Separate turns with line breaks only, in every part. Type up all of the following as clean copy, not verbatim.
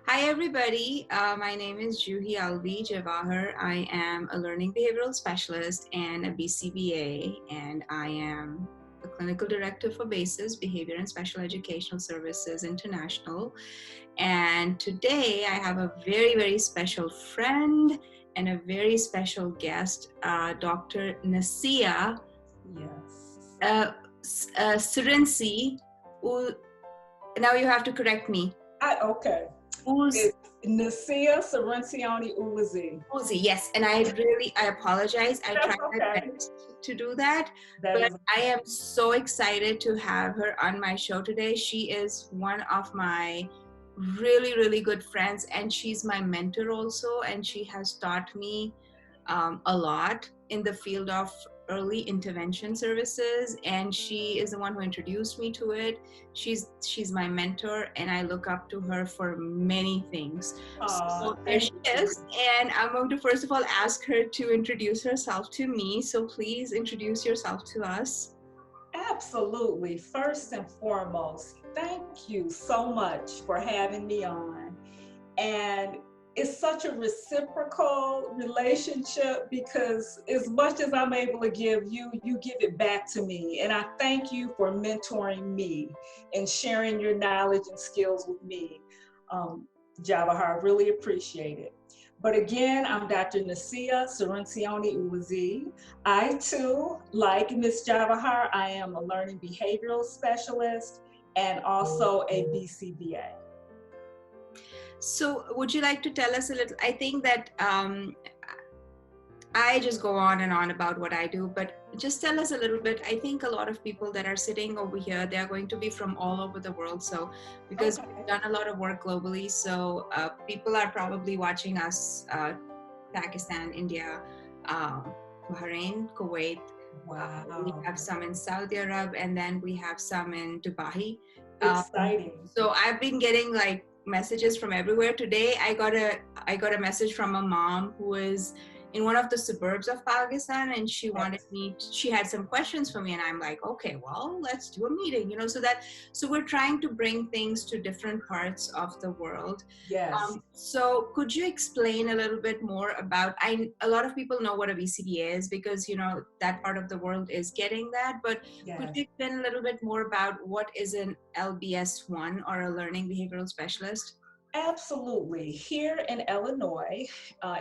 Hi, everybody. My name is Juhi Alvi Jawahar. I am a learning behavioral specialist and a BCBA, and I am the clinical director for BASIS, Behavior and Special Educational Services International. And today I have a very, very special friend and a very special guest, Dr. Nasia
Yes.
Surinsi. Now you have to correct me.
Okay.
Who's
It's Nasia Serencioni Uwazi.
Uzi, yes, and I apologize. I
That's
tried my
okay.
best to do that,
That
but
is
I
okay.
am so excited to have her on my show today. She is one of my really, really good friends, and she's my mentor also, and she has taught me a lot in the field of early intervention services, and she is the one who introduced me to it. She's my mentor, and I look up to her for many things. So there she
Thank you.
is, and I'm going to first of all ask her to introduce herself to me. So please introduce yourself to us.
Absolutely. First and foremost, thank you so much for having me on. And it's such a reciprocal relationship because as much as I'm able to give you, you give it back to me. And I thank you for mentoring me and sharing your knowledge and skills with me. Jawahar, I really appreciate it. But again, I'm Dr. Nasia Serencioni Uwazi. I too, like Ms. Jawahar, I am a learning behavioral specialist and also a BCBA.
So would you like to tell us a little? I think that I just go on and on about what I do, but just tell us a little bit. I think a lot of people that are sitting over here, they are going to be from all over the world. So, because
Okay.
we've done a lot of work globally, so people are probably watching us, Pakistan, India, Bahrain, Kuwait. We
Wow.
have some in Saudi Arabia, and then we have some in Dubai.
Exciting.
So I've been getting like messages from everywhere. Today I got a message from a mom who is in one of the suburbs of Pakistan, and she had some questions for me, and I'm like, okay, well, let's do a meeting, so we're trying to bring things to different parts of the world.
Yes.
So could you explain a little bit more about, a lot of people know what a BCBA is because, that part of the world is getting that, but could
Yes.
you explain a little bit more about what is an LBS1 or a learning behavioral specialist?
Absolutely. Here in Illinois,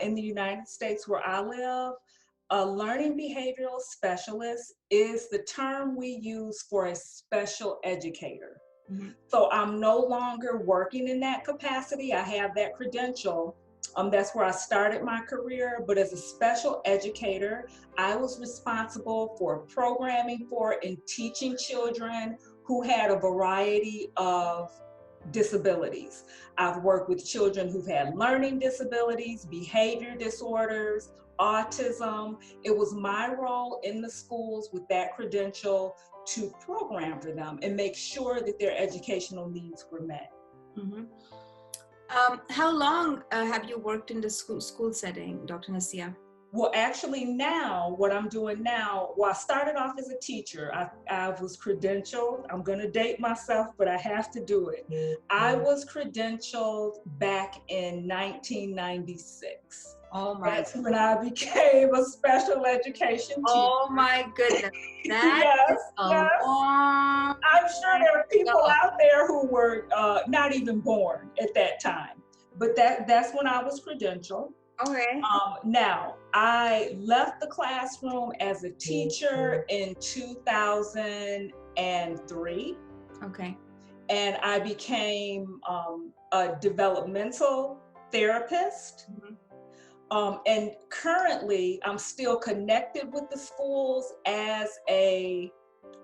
in the United States where I live, a learning behavioral specialist is the term we use for a special educator.
Mm-hmm.
So I'm no longer working in that capacity. I have that credential. That's where I started my career. But as a special educator, I was responsible for programming for and teaching children who had a variety of disabilities. I've worked with children who've had learning disabilities, behavior disorders, autism. It was my role in the schools with that credential to program for them and make sure that their educational needs were met.
Mm-hmm. How long have you worked in the school setting, Dr. Nasia?
Well, actually now, what I'm doing now, well, I started off as a teacher. I was credentialed. I'm going to date myself, but I have to do it. I was credentialed back in 1996.
Oh my,
That's when I became a special education teacher.
oh my goodness. That
Yes,
is a
yes.
long
I'm sure
time
there are people
ago.
out there who were not even born at that time. But that's when I was credentialed.
Okay.
Now, I left the classroom as a teacher in 2003,
Okay.
and I became a developmental therapist.
Mm-hmm.
And currently, I'm still connected with the schools as a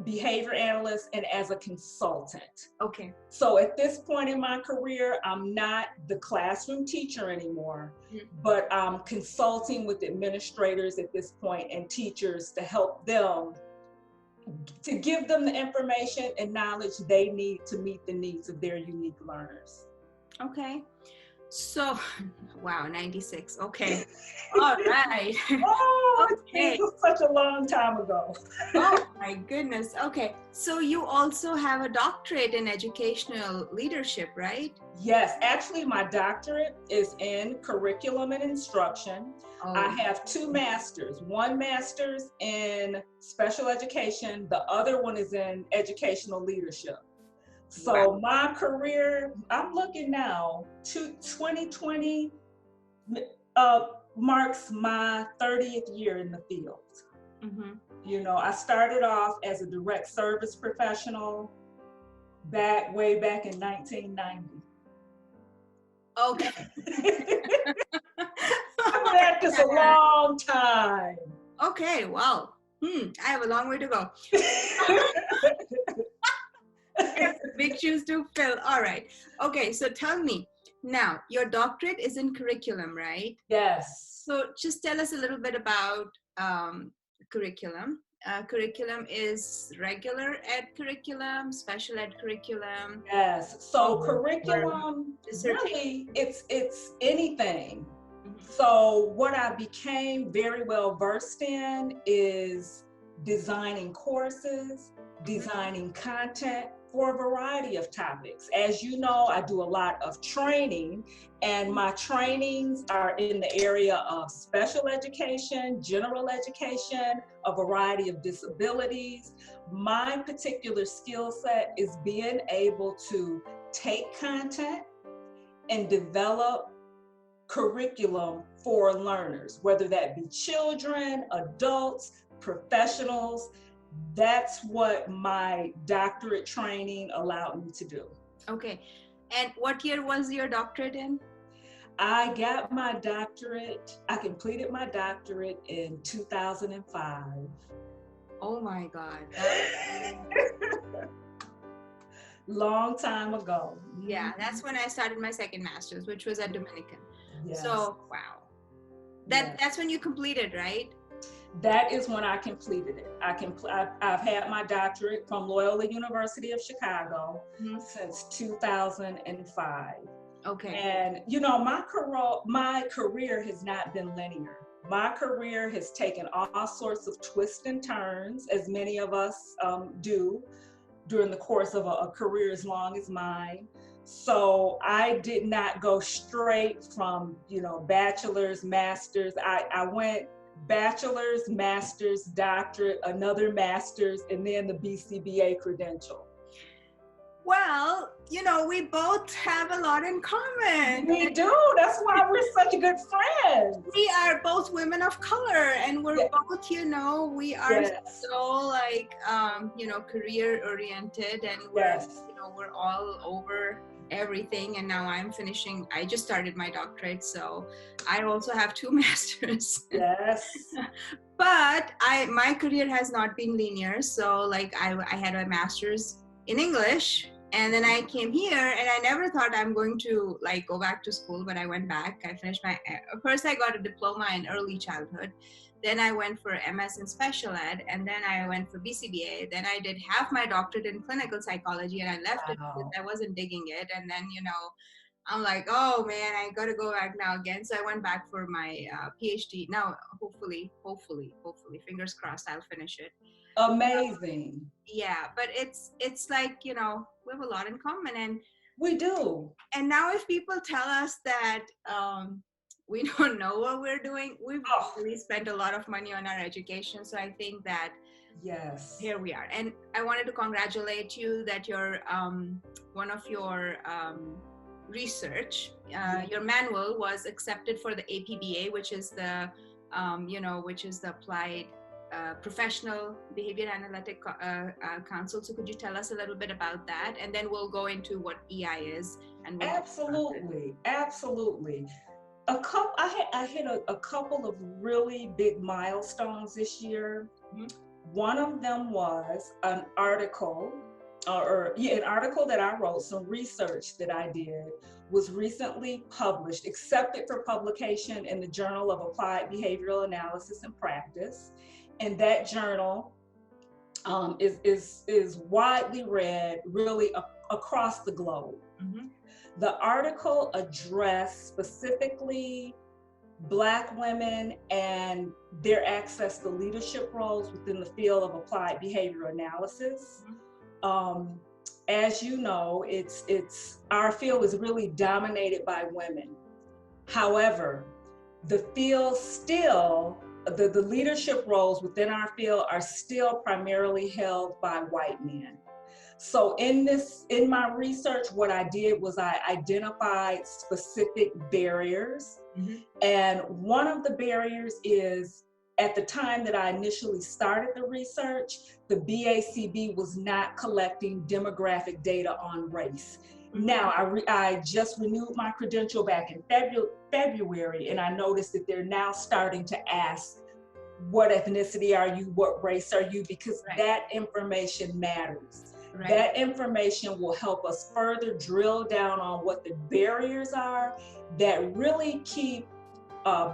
behavior analyst and as a consultant.
Okay.
So at this point in my career, I'm not the classroom teacher anymore, but I'm consulting with administrators at this point and teachers to help them, to give them the information and knowledge they need to meet the needs of their unique learners.
Okay. So, wow, 96. Okay. All right.
Oh, it
Okay.
seems such a long time ago.
Oh my goodness. Okay. So you also have a doctorate in educational leadership, right?
Yes, actually, my doctorate is in curriculum and instruction. I
Oh,
have two masters, one master's in special education, the other one is in educational leadership.
wow.
So my career, I'm looking now, 2020 uh, marks my 30th year in the field.
Hmm.
You know, I started off as a direct service professional way back in 1990.
Okay.
I've
Oh
been
my
at this a
God.
long time.
Okay. Well, I have a long way to go. It's big shoes to fill. All right. Okay. So tell me now, your doctorate is in curriculum, right?
Yes,
So just tell us a little bit about curriculum. Curriculum is regular ed curriculum, special ed curriculum,
yes.
or
So curriculum,
dissertation.
really, it's anything.
Mhm.
So what I became very well versed in is designing courses, designing content for a variety of topics. As you know, I do a lot of training, and my trainings are in the area of special education, general education, a variety of disabilities. My particular skill set is being able to take content and develop curriculum for learners, whether that be children, adults, professionals. That's what my doctorate training allowed me to do.
Okay. And what year was your doctorate in?
I got my doctorate, I completed my doctorate in 2005.
Oh my God.
Long time ago.
Yeah, that's when I started my second master's, which was at Dominican.
Yes,
So, wow.
yes.
That's when you completed, right?
That is when I completed it. I've had my doctorate from Loyola University of Chicago
Mhm.
since 2005.
Okay.
And you know, my career has not been linear. My career has taken all sorts of twists and turns, as many of us do during the course of a career as long as mine. So I did not go straight from, you know, bachelor's, master's. I went bachelor's, master's, doctorate, another master's, and then the BCBA credential.
Well, we both have a lot in common.
We do. That's why we're such good friends.
We are both women of color, and we're
Yeah.
both, we are
Yes.
so like, career oriented, and
Yes.
we're all over everything. And now I just started my doctorate, so I also have two masters.
Yes.
But my career has not been linear. So like I had my master's in English, and then I came here, and I never thought I'm going to like go back to school, but I went back. I finished first I got a diploma in early childhood, then I went for MS in special ed, and then I went for BCBA. Then I did half my doctorate in clinical psychology, and I left it because
Wow.
I wasn't digging it. And then I'm like, oh man, I gotta go back now again. So I went back for my PhD. Now, hopefully, fingers crossed, I'll finish it.
Amazing.
Yeah, but it's like we have a lot in common,
We do.
and now if people tell us that we don't know what we're doing, we've
Oh,
really spent a lot of money on our education. So I think that
yes.
here we are, and I wanted to congratulate you that your one of your your manual was accepted for the APBA, which is the applied professional behavior analytic council. So could you tell us a little bit about that, and then we'll go into what EI is, and we'll
Absolutely. Absolutely. I hit a couple of really big milestones this year.
Mhm.
One of them was an article, an article that I wrote, some research that I did was recently published, accepted for publication in the Journal of Applied Behavioral Analysis and Practice. And that journal is widely read, really across the globe.
Mm-hmm.
The article addressed specifically Black women and their access to leadership roles within the field of applied behavior analysis. Um, as you know, it's our field is really dominated by women. However, the field still, the leadership roles within our field are still primarily held by white men. So in my research, what I did was I identified specific barriers.
Mm-hmm.
And one of the barriers is, at the time that I initially started the research, the BACB was not collecting demographic data on race. Now, I just renewed my credential back in February, and I noticed that they're now starting to ask, what ethnicity are you? What race are you? Because that information matters.
Right.
That information will help us further drill down on what the barriers are that really keep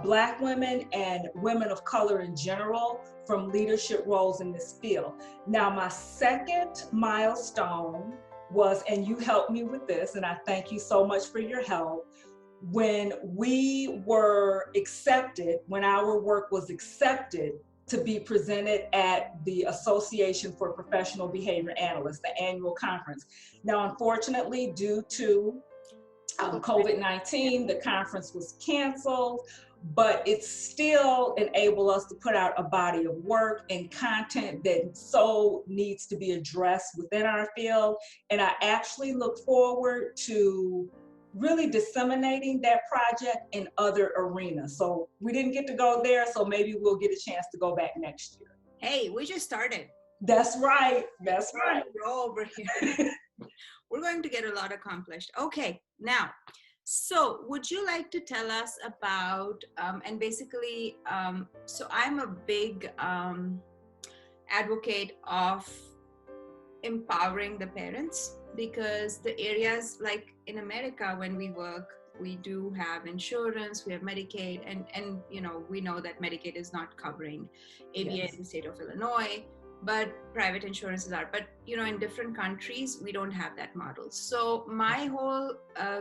Black women and women of color in general from leadership roles in this field. Now, my second milestone was, and you helped me with this, and I thank you so much for your help, when we were accepted, when our work was accepted to be presented at the Association for Professional Behavior Analysts, the annual conference. Now, unfortunately, due to COVID-19, the conference was canceled, but it still enabled us to put out a body of work and content that so needs to be addressed within our field. And I actually look forward to really disseminating that project in other arenas. So we didn't get to go there, so maybe we'll get a chance to go back next year.
Hey, we just started.
That's right. That's right.
We're over here. We're going to get a lot accomplished. Okay, now, so would you like to tell us about, and basically, so I'm a big advocate of empowering the parents, because the areas like in America, when we work, we do have insurance, we have Medicaid, and you know, we know that Medicaid is not covering ABA in the state of Illinois, but private insurances are. But you know, in different countries, we don't have that model. So my whole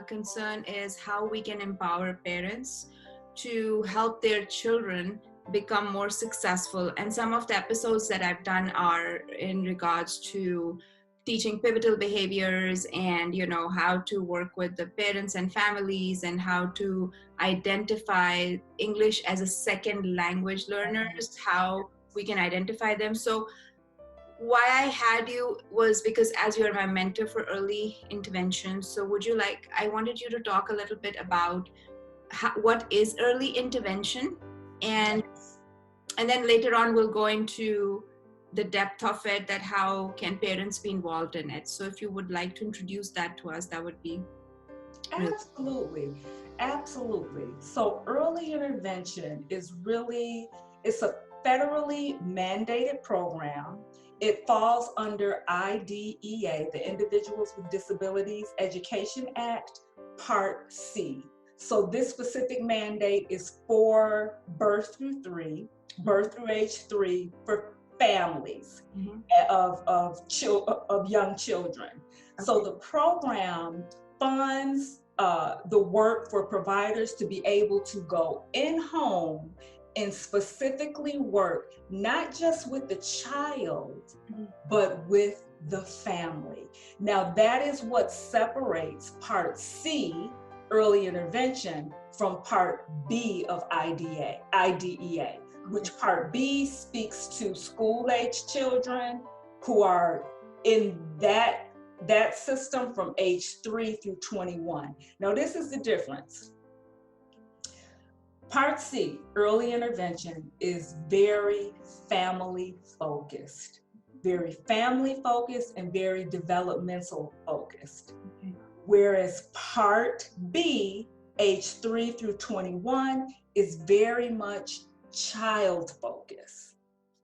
concern is how we can empower parents to help their children become more successful. And some of the episodes that I've done are in regards to teaching pivotal behaviors, and you know, how to work with the parents and families, and how to identify English as a second language learners, how we can identify them. So why I had you was because as you're my mentor for early intervention, so would you like, I wanted you to talk a little bit about what is early intervention, and then later on we'll go into the depth of it, that how can parents be involved in it. So if you would like to introduce that to us, that would be
Absolutely. So early intervention is really, it's a federally mandated program. It falls under IDEA, the Individuals with Disabilities Education Act, Part C. So this specific mandate is for birth through age 3 for families of young children. Okay. So the program funds the work for providers to be able to go in home and specifically work not just with the child, but with the family. Now that is what separates Part C, early intervention, from Part B of IDEA, which Part B speaks to school-age children who are in that system from age 3 through 21. Now this is the difference. Part C, early intervention, is very family focused and very developmental focused. Okay. Whereas Part B, age 3 through 21, is very much child focused.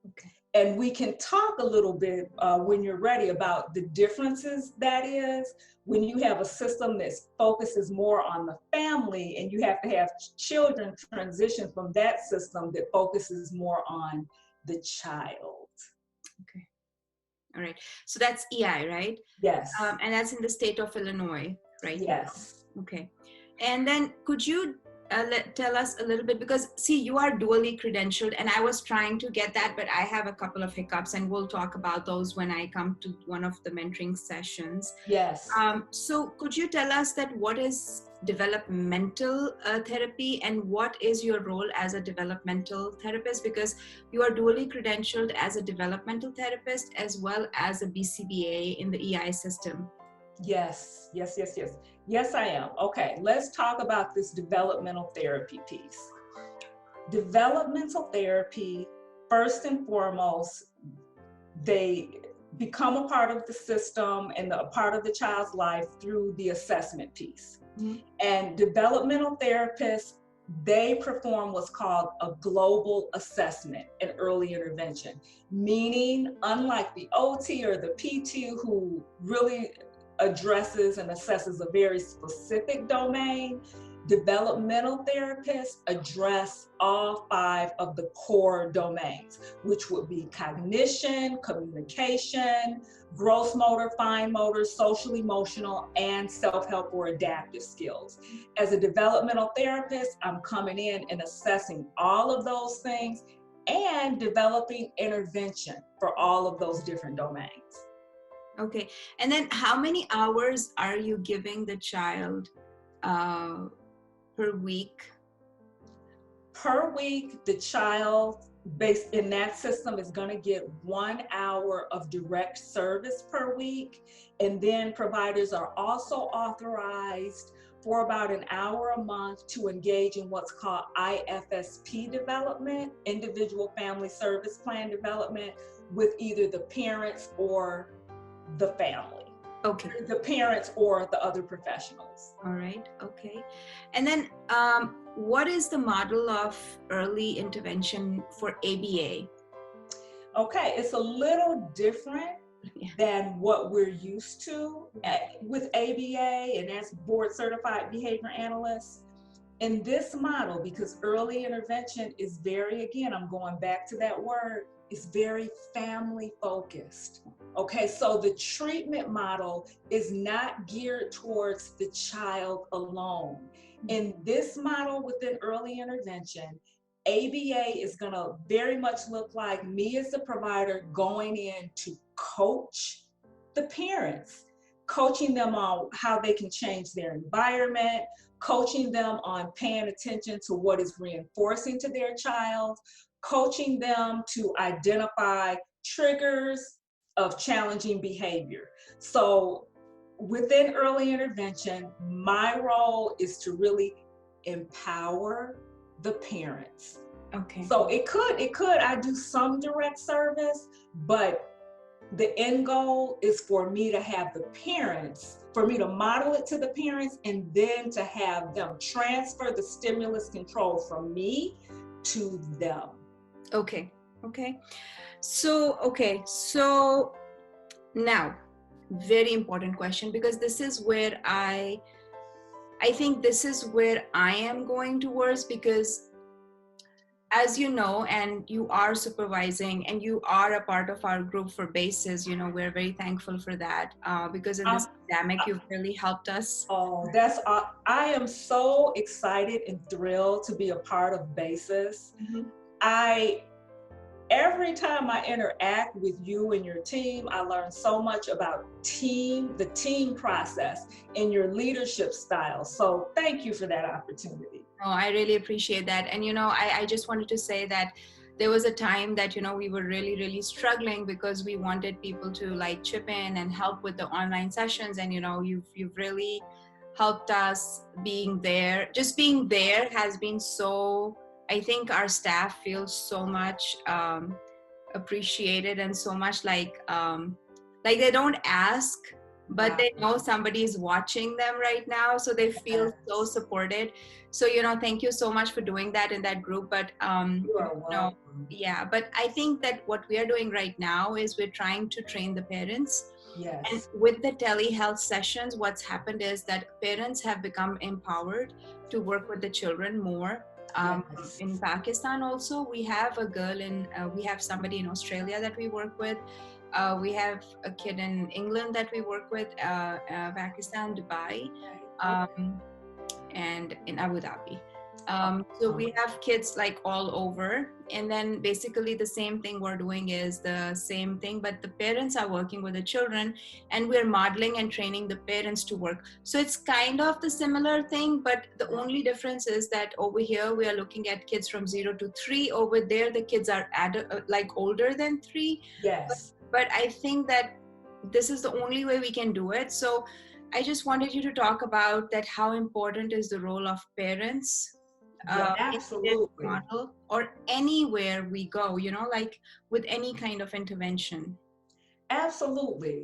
Okay. And we can talk a little bit when you're ready about the differences that is when you have a system that focuses more on the family, and you have to have children transition from that system that focuses more on the child.
All right. So that's EI, right?
Yes.
And that's in the state of Illinois right now.
Yes.
Okay. And then could you tell us a little bit, because see, you are dually credentialed, and I was trying to get that, but I have a couple of hiccups, and we'll talk about those when I come to one of the mentoring sessions.
Yes.
So could you tell us that what is developmental therapy, and what is your role as a developmental therapist? Because you are dually credentialed as a developmental therapist as well as a BCBA in the EI system.
Yes. Yes. Yes. Yes. Yes, I am. Okay. Let's talk about this developmental therapy piece. Developmental therapy, first and foremost, they become a part of the system and a part of the child's life through the assessment piece.
Mm-hmm.
And developmental therapists, they perform what's called a global assessment and early intervention, meaning unlike the OT or the PT who really addresses and assesses a very specific domain, developmental therapists address all 5 of the core domains, which would be cognition, communication, gross motor, fine motor, social emotional, and self-help or adaptive skills. As a developmental therapist, I'm coming in and assessing all of those things and developing intervention for all of those different domains.
Okay. And then how many hours are you giving the child per week?
Per week, the child based in that system is going to get 1 hour of direct service per week. And then providers are also authorized for about an hour a month to engage in what's called IFSP development, individual family service plan development, with either the parents or the family.
Okay.
The parents or the other professionals.
All right. Okay. And then what is the model of early intervention for ABA?
Okay, it's a little different
Yeah.
than what we're used to with ABA and as board certified behavior analysts. In this model, because early intervention is very, again, I'm going back to that word, is very family focused. Okay, so the treatment model is not geared towards the child alone. In this model within early intervention, ABA is going to very much look like me as the provider going in to coach the parents, coaching them on how they can change their environment, coaching them on paying attention to what is reinforcing to their child, coaching them to identify triggers of challenging behavior. So within early intervention, my role is to really empower the parents.
Okay.
So it could, I do some direct service, but the end goal is for me to have the parents, for me to model it to the parents, and then to have them transfer the stimulus control from me to them.
Okay. Okay. So now, very important question, because this is where I think this is where I am going towards, because as you know, and you are supervising and you are a part of our group for BASES, you know, we're very thankful for that, because in this pandemic, you've really helped us.
Oh, I am so excited and thrilled to be a part of BASES. Mm-hmm. Every time I interact with you and your team, I learn so much about the team process and your leadership style. So thank you for that opportunity.
Oh, I really appreciate that. And, you know, I just wanted to say that there was a time that, you know, we were really, really struggling because we wanted people to like chip in and help with the online sessions. And, you know, you've really helped us being there. Just being there has been so, I think our staff feels so much appreciated and so much like they don't ask, but they know somebody is watching them right now, so they feel so supported. So, you know, thank you so much for doing that in that group. But yeah, but I think that what we are doing right now is we're trying to train the parents.
Yes.
And with the telehealth sessions, what's happened is that parents have become empowered to work with the children more.
Yes.
In Pakistan also, we have a girl we have somebody in Australia that we work with. We have a kid in England that we work with, Pakistan, Dubai,
Okay.
um, and in Abu Dhabi. So
Oh,
we have kids like all over, and then basically the same thing we're doing is the same thing, but the parents are working with the children, and we're modeling and training the parents to work. So it's kind of the similar thing, but the only difference is that over here we are looking at kids from 0 to 3. Over there, the kids are like older than 3. But,
yes.
but I think that this is the only way we can do it. So I just wanted you to talk about that. How important is the role of parents
Yeah,
in this
absolutely.
model or anywhere we go, like with any kind of intervention?
Absolutely.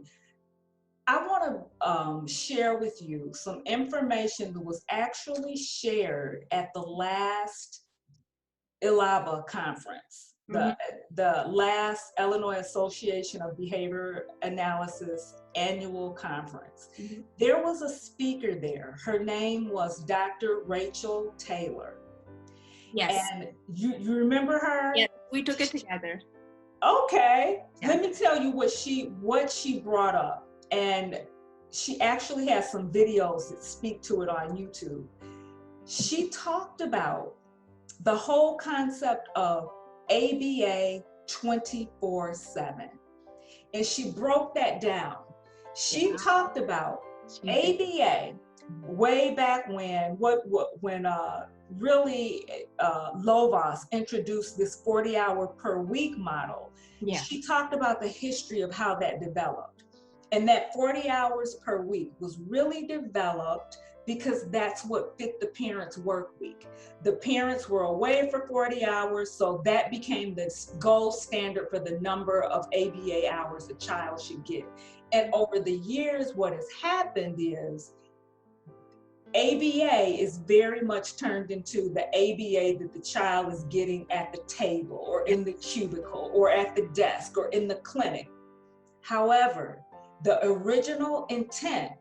I want to share with you some information that was actually shared at the last ILABA conference,
Hmm.
the last Illinois Association of Behavior Analysis annual conference.
Hmm.
There was a speaker there. Her name was Dr. Rachel Taylor.
Yes.
And you remember her?
Yes. We took it together.
Okay.
Yeah.
Let me tell you what she brought up. And she actually has some videos that speak to it on YouTube. She talked about the whole concept of ABA 24/7. And she broke that down. She
Yeah.
talked about
She did.
ABA way back when really Lovas introduced this 40-hour per week model.
Yeah.
She talked about the history of how that developed. And that 40 hours per week was really developed because that's what fit the parents' work week. The parents were away for 40 hours, so that became the gold standard for the number of ABA hours a child should get. And over the years, what has happened is ABA is very much turned into the ABA that the child is getting at the table or
Yeah.
in the cubicle or at the desk or in the clinic. However, the original intent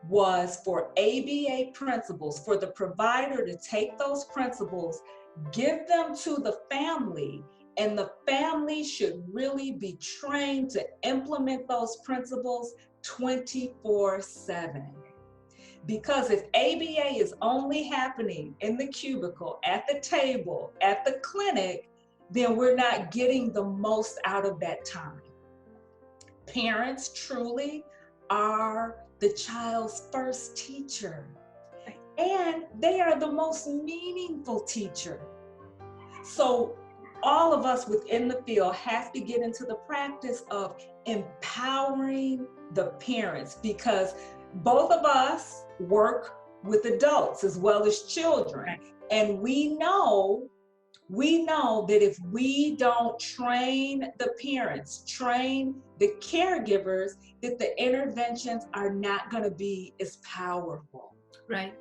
was for ABA principles, for the provider to take those principles, give them to the family, and the family should really be trained to implement those principles 24/7. Because if ABA is only happening in the cubicle, at the table, at the clinic, then we're not getting the most out of that time. Parents truly are the child's first teacher,
Right.
and they are the most meaningful teacher. So all of us within the field have to get into the practice of empowering the parents, because both of us work with adults as well as children.
Right.
And we know that if we don't train the parents, train the caregivers, that the interventions are not going to be as powerful.
Right.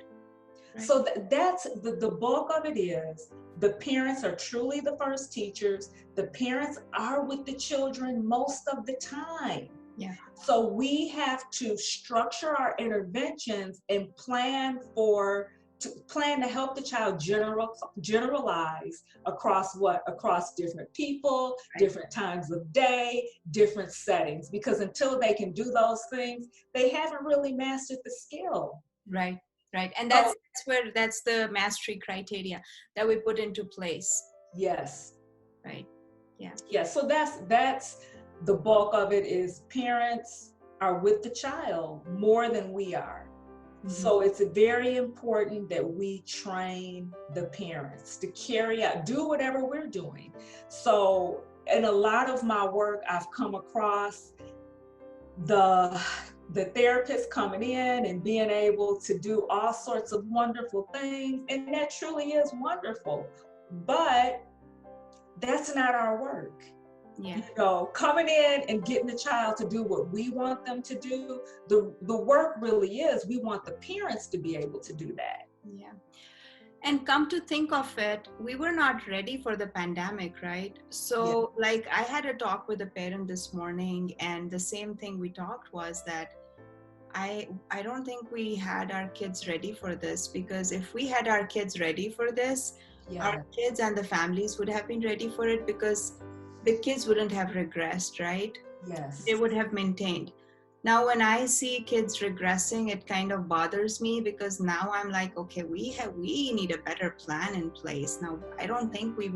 Right.
So that's the bulk of it is the parents are truly the first teachers. The parents are with the children most of the time.
Yeah.
So we have to structure our interventions and plan to help the child generalize across different people,
Right.
different times of day, different settings, because until they can do those things, they haven't really mastered the skill.
Right. Right. And
So
that's the mastery criteria that we put into place.
yes.
Right. Yeah.
Yeah, so that's the bulk of it is parents are with the child more than we are.
Mhm.
So it's very important that we train the parents to carry out, do whatever we're doing. So in a lot of my work, I've come across the therapist coming in and being able to do all sorts of wonderful things, and that truly is wonderful. But that's not our work.
Yeah.
Coming in and getting the child to do what we want them to do, the work really is we want the parents to be able to do that.
Yeah. And come to think of it, we were not ready for the pandemic, right? So, like, I had a talk with a parent this morning, and the same thing we talked was that I don't think we had our kids ready for this, because if we had our kids ready for this, our
Yeah,
kids and the families would have been ready for it, because the kids wouldn't have regressed, right? they
Yes.
would have maintained. Now, when I see kids regressing, it kind of bothers me because now I'm like, okay, we need a better plan in place. Now, I don't think we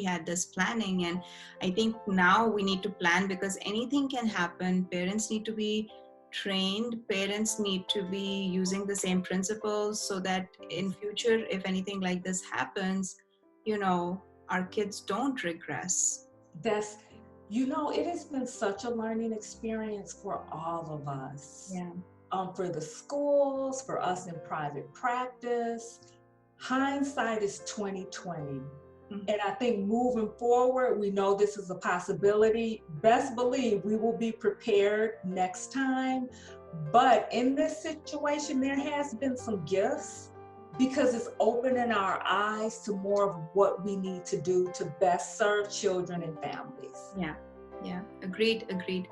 had this planning, and I think now we need to plan because anything can happen. Parents need to be trained. Parents need to be using the same principles so that in future, if anything like this happens, you know, our kids don't regress.
That's, it has been such a learning experience for all of us.
Yeah.
For the schools, for us in private practice. Hindsight is 2020.
Mhm.
And I think moving forward, we know this is a possibility. Best believe we will be prepared next time. But in this situation, there has been some gifts because it's opening our eyes to more of what we need to do to best serve children and families.
Yeah. Yeah. Agreed. Agreed.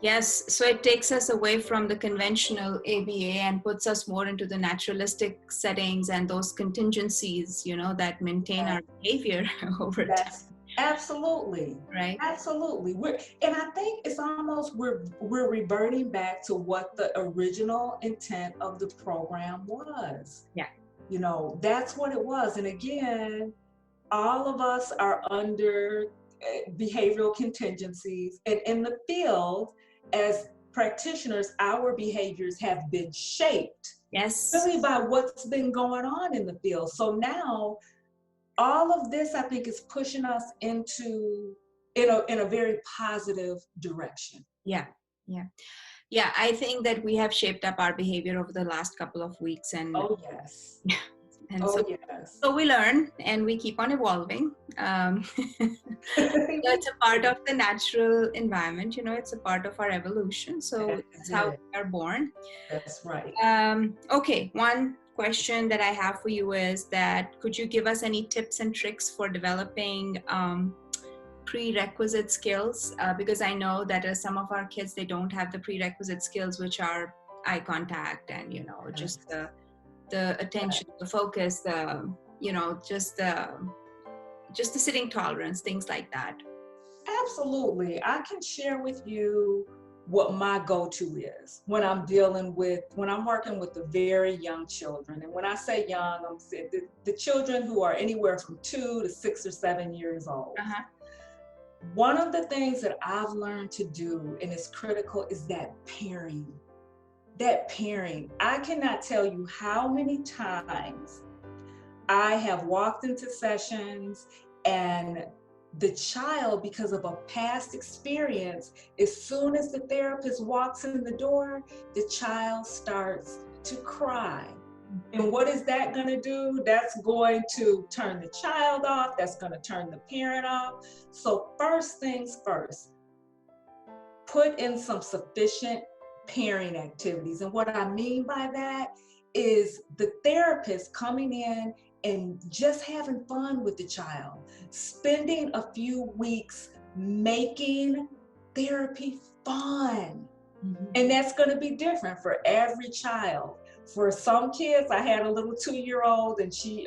Yes, so it takes us away from the conventional ABA and puts us more into the naturalistic settings and those contingencies, that maintain our behavior over time,
That's absolutely,
right?
absolutely. And I think it's almost we're reverting back to what the original intent of the program was.
Yeah.
That's what it was. And again, all of us are under behavioral contingencies, and in the field, as practitioners, our behaviors have been shaped
Yes.
really by what's been going on in the field. So now all of this, I think, is pushing us into in a very positive direction.
Yeah. Yeah. Yeah. I think that we have shaped up our behavior over the last couple of weeks, and
Oh yes.
and so
Oh yes.
so we learn and we keep on evolving. So it's a part of the natural environment, it's a part of our evolution. So it's
That's
how
it.
we are born.
That's right.
Okay, one question that I have for you is that could you give us any tips and tricks for developing prerequisite skills? Because I know that some of our kids, they don't have the prerequisite skills, which are eye contact and, just
Yes.
the attention, the focus, just the sitting tolerance, things like that.
Absolutely. I can share with you what my go-to is when I'm working with the very young children. And when I say young, I'm saying the children who are anywhere from 2 to 6 or 7 years old.
Uh-huh.
One of the things that I've learned to do, and is critical, is that pairing. That pairing. I cannot tell you how many times I have walked into sessions and the child, because of a past experience, as soon as the therapist walks in the door, the child starts to cry. And what is that going to do? That's going to turn the child off. That's going to turn the parent off. So first things first, put in some sufficient pairing activities. And what I mean by that is the therapist coming in and just having fun with the child, spending a few weeks making therapy fun.
Mm-hmm.
And that's going to be different for every child. For some kids, I had a little 2-year-old and she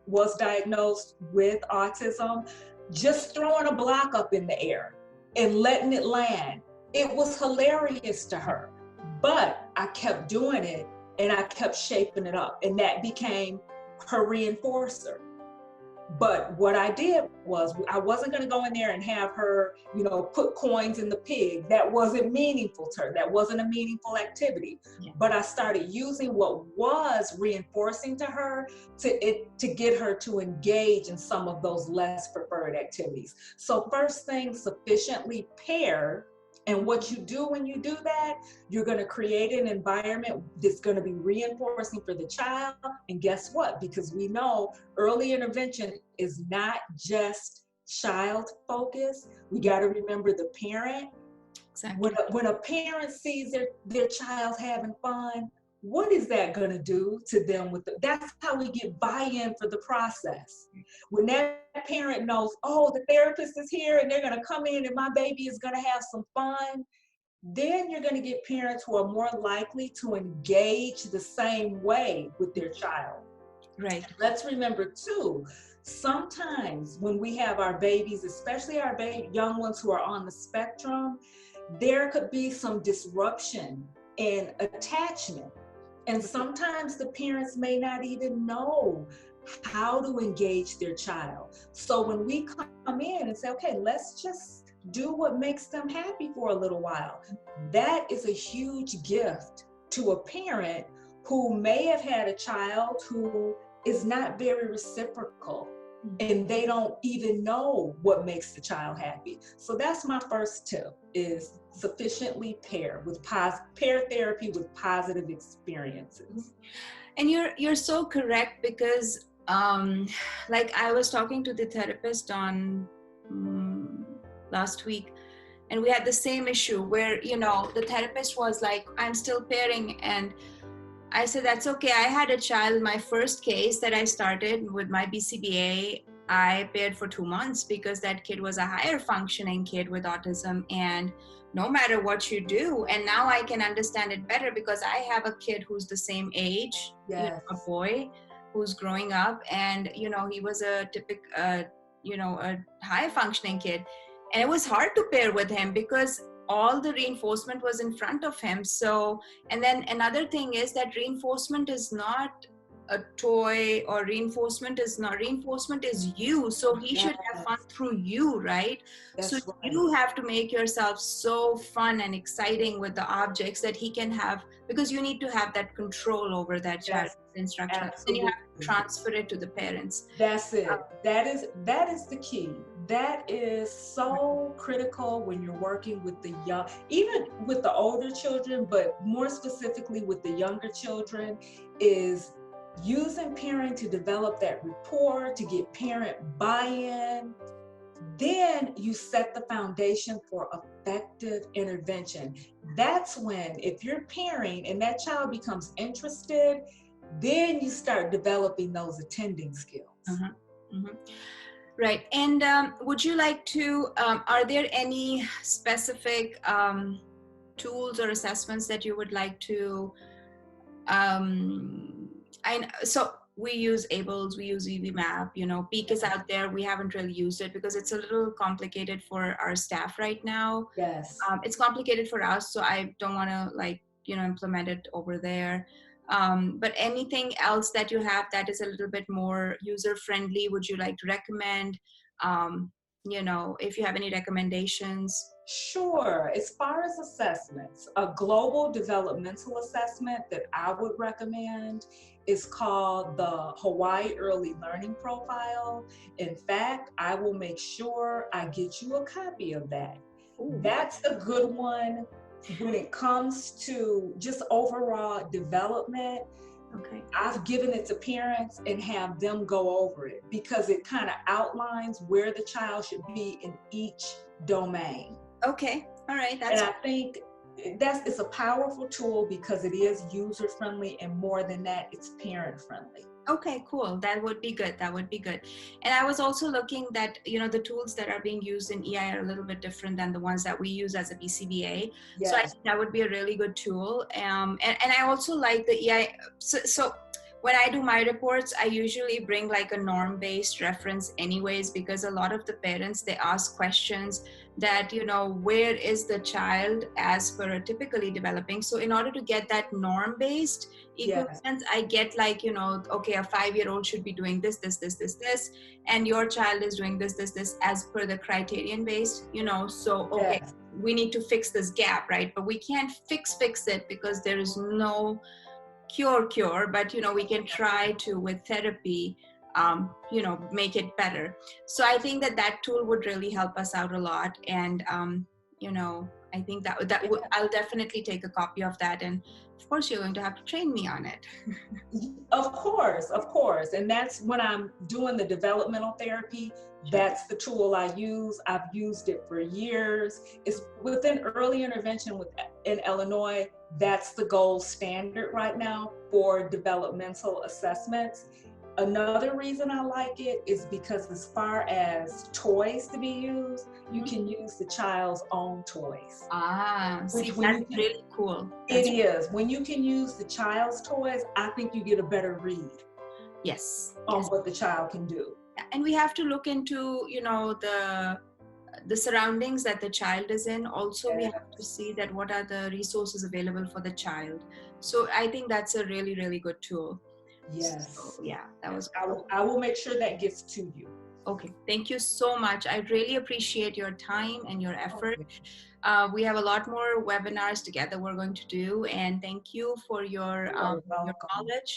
was diagnosed with autism. Just throwing a block up in the air and letting it land, it was hilarious to her. But I kept doing it and I kept shaping it up, and that became her reinforcer. But what I did was I wasn't going to go in there and have her, put coins in the pig. That wasn't meaningful to her. That wasn't a meaningful activity.
Yeah.
But I started using what was reinforcing to her to get her to engage in some of those less preferred activities. So first thing, sufficiently pair. And what you do when you do that, you're going to create an environment that's going to be reinforcing for the child. And guess what? Because we know early intervention is not just child focused. We got to remember the parent.
Exactly.
When a parent sees their child having fun, what is that going to do to them? That's how we get buy-in for the process. When that parent knows, oh, the therapist is here and they're going to come in and my baby is going to have some fun, then you're going to get parents who are more likely to engage the same way with their child.
Right.
Let's remember too, sometimes when we have our babies, especially our young ones who are on the spectrum, there could be some disruption in attachment. And sometimes the parents may not even know how to engage their child. So when we come in and say, okay, let's just do what makes them happy for a little while, that is a huge gift to a parent who may have had a child who is not very reciprocal and they don't even know what makes the child happy. So that's my first tip, is sufficiently pair therapy with positive experiences.
And you're so correct, because like I was talking to the therapist on last week, and we had the same issue where, the therapist was like, I'm still pairing. And I said, that's okay. I had a child, my first case that I started with my BCBA, I paired for 2 months because that kid was a higher functioning kid with autism. And no matter what you do, and now I can understand it better because I have a kid who's the same age,
Yes.
a boy who's growing up, and, he was a typical, a high functioning kid. And it was hard to pair with him because all the reinforcement was in front of him. So, and then another thing is that reinforcement is not a toy, or reinforcement is you. So he should have fun through you, right?
That's
So
right.
you have to make yourself so fun and exciting with the objects that he can have, because you need to have that control over that child's instruction. Then you have to transfer it to the parents.
That's it. That is the key. That is so critical when you're working with the young, even with the older children, but more specifically with the younger children, is using parent to develop that rapport, to get parent buy-in. Then you set the foundation for effective intervention. That's when, if you're pairing and that child becomes interested, then you start developing those attending skills.
Right. And would you like to, are there any specific tools or assessments that you would like to, so we use ABLES, we use EVMAP, PEAK is out there. We haven't really used it because it's a little complicated for our staff right now.
Yes.
It's complicated for us, so I don't want to implement it over there. But anything else that you have that is a little bit more user-friendly, would you like to recommend? If you have any recommendations.
Sure. As far as assessments, a global developmental assessment that I would recommend is called the Hawaii Early Learning Profile. In fact, I will make sure I get you a copy of that. Ooh. That's a good one when it comes to just overall development.
Okay.
I've given it to parents and have them go over it because it kind of outlines where the child should be in each domain.
Okay. All right.
And I think it's a powerful tool because it is user friendly, and more than that, it's parent friendly.
Okay, cool. That would be good. And I was also looking that, the tools that are being used in EI are a little bit different than the ones that we use as a BCBA. Yes. So I think that would be a really good tool. And I also like the EI. So when I do my reports, I usually bring like a norm-based reference anyways, because a lot of the parents, they ask questions that, where is the child as per a typically developing. So in order to get that norm-based equivalence, yes, I get like, okay, a 5-year-old should be doing this, and your child is doing this as per the criterion based, so, okay, yes, we need to fix this gap, right? But we can't fix it because there is no cure, but, we can try to, with therapy, make it better. So I think that tool would really help us out a lot. And, I think that I'll definitely take a copy of that. And of course, you're going to have to train me on it.
Of course. And that's when I'm doing the developmental therapy. That's the tool I use. I've used it for years. It's within early intervention in Illinois. That's the gold standard right now for developmental assessments. Another reason I like it is because as far as toys to be used, you can use the child's own toys.
See, that's really cool.
It is. When you can use the child's toys, I think you get a better read.
Yes,
on
yes.
what the child can do.
And we have to look into, the surroundings that the child is in. Also, we have to
Yes.
see that what are the resources available for the child. So I think that's a really, really good tool. So
Yes.
yeah, that
Yes.
was
I will make sure that gets to you.
okay. Thank you so much. I really appreciate your time and your effort.
Okay.
We have a lot more webinars together we're going to do, and thank you for
You are
your
welcome.
knowledge.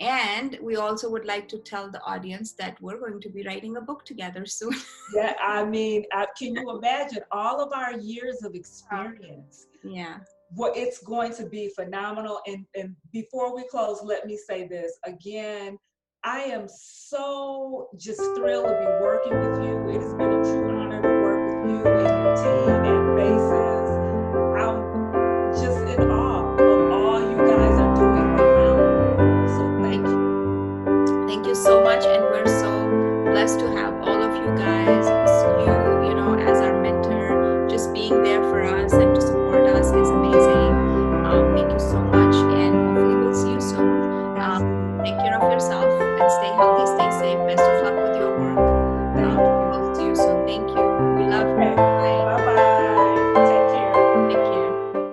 And we also would like to tell the audience that we're going to be writing a book together soon.
Yeah, I mean, can you imagine all of our years of experience?
Yeah.
What it's going to be phenomenal. And before we close, let me say this again. I am so just thrilled to be working with you. It has been a true honor to work with you and your team at Basis.